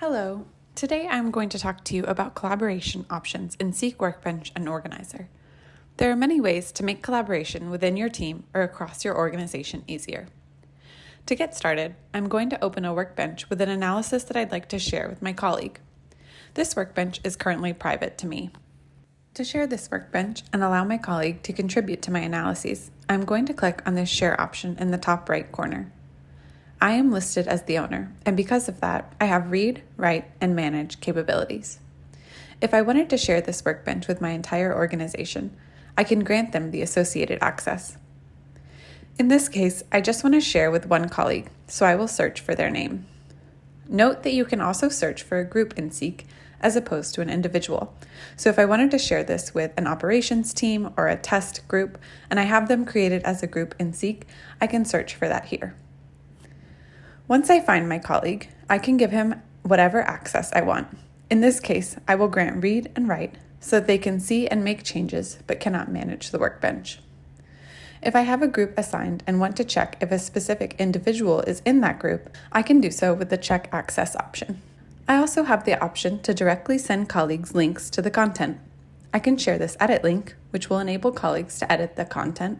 Hello. Today I'm going to talk to you about collaboration options in Seeq, Workbench, and Organizer. There are many ways to make collaboration within your team or across your organization easier. To get started, I'm going to open a workbench with an analysis that I'd like to share with my colleague. This workbench is currently private to me. To share this workbench and allow my colleague to contribute to my analyses, I'm going to click on this Share option in the top right corner. I am listed as the owner, and because of that, I have read, write, and manage capabilities. If I wanted to share this workbench with my entire organization, I can grant them the associated access. In this case, I just want to share with one colleague, so I will search for their name. Note that you can also search for a group in Seeq as opposed to an individual. So if I wanted to share this with an operations team or a test group, and I have them created as a group in Seeq, I can search for that here. Once I find my colleague, I can give him whatever access I want. In this case, I will grant read and write so that they can see and make changes but cannot manage the workbench. If I have a group assigned and want to check if a specific individual is in that group, I can do so with the Check Access option. I also have the option to directly send colleagues links to the content. I can share this edit link, which will enable colleagues to edit the content,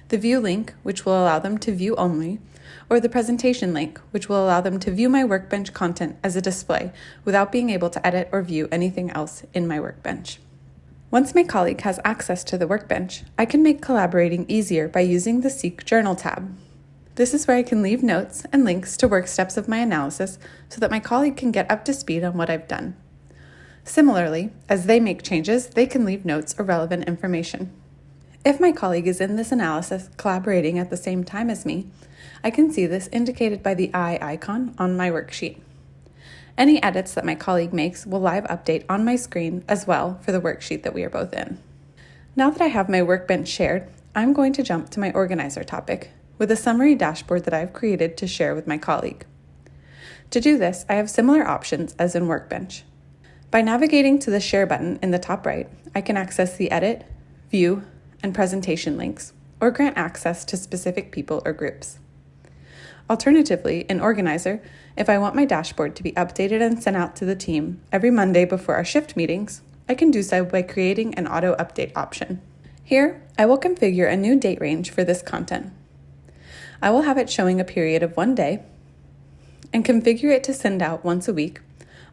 the view link, which will allow them to view only, or the presentation link, which will allow them to view my workbench content as a display without being able to edit or view anything else in my workbench. Once my colleague has access to the workbench, I can make collaborating easier by using the Seeq Journal tab. This is where I can leave notes and links to work steps of my analysis so that my colleague can get up to speed on what I've done. Similarly, as they make changes, they can leave notes or relevant information. If my colleague is in this analysis collaborating at the same time as me, I can see this indicated by the eye icon on my worksheet. Any edits that my colleague makes will live update on my screen as well for the worksheet that we are both in. Now that I have my workbench shared, I'm going to jump to my organizer topic with a summary dashboard that I've created to share with my colleague. To do this, I have similar options as in Workbench. By navigating to the Share button in the top right, I can access the Edit, View, and Presentation links, or grant access to specific people or groups. Alternatively, in Organizer, if I want my dashboard to be updated and sent out to the team every Monday before our shift meetings, I can do so by creating an auto update option. Here, I will configure a new date range for this content. I will have it showing a period of 1 day and configure it to send out once a week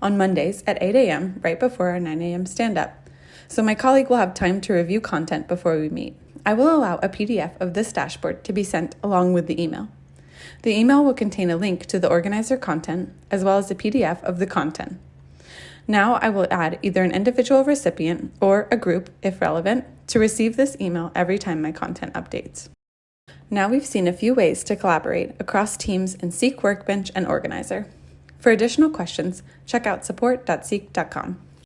on Mondays at 8 a.m. right before our 9 a.m. stand-up, so my colleague will have time to review content before we meet. I will allow a PDF of this dashboard to be sent along with the email. The email will contain a link to the organizer content as well as a PDF of the content. Now I will add either an individual recipient or a group, if relevant, to receive this email every time my content updates. Now we've seen a few ways to collaborate across teams in Seeq, Workbench, and Organizer. For additional questions, check out support.seeq.com.